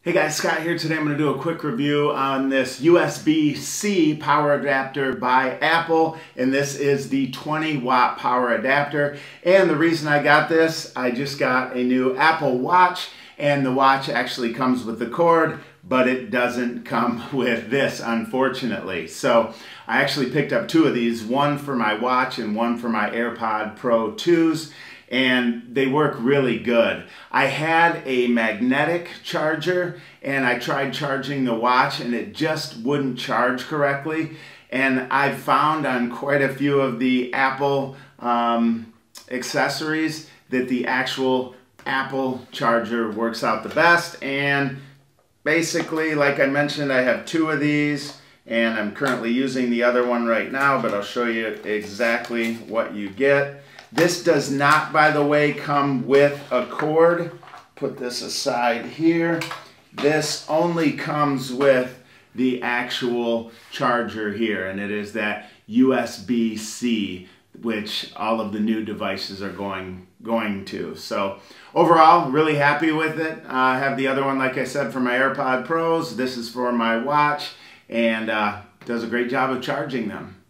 Hey guys, Scott here. Today I'm going to do a quick review on this USB-C power adapter by Apple, and this is the 20-watt power adapter. And the reason I got this, I just got a new Apple Watch, and the watch actually comes with the cord, but it doesn't come with this, unfortunately. So I actually picked up two of these, one for my watch and one for my AirPod Pro 2s. And they work really good. I had a magnetic charger and I tried charging the watch and it just wouldn't charge correctly. And I've found on quite a few of the Apple accessories that the actual Apple charger works out the best. And basically, like I mentioned, I have two of these and I'm currently using the other one right now, but I'll show you exactly what you get. This does not, by the way, come with a cord. Put this aside here. This only comes with the actual charger here, and it is that USB-C, which all of the new devices are going to. So overall, really happy with it. I have the other one, like I said, for my AirPod Pros. This is for my watch, and does a great job of charging them.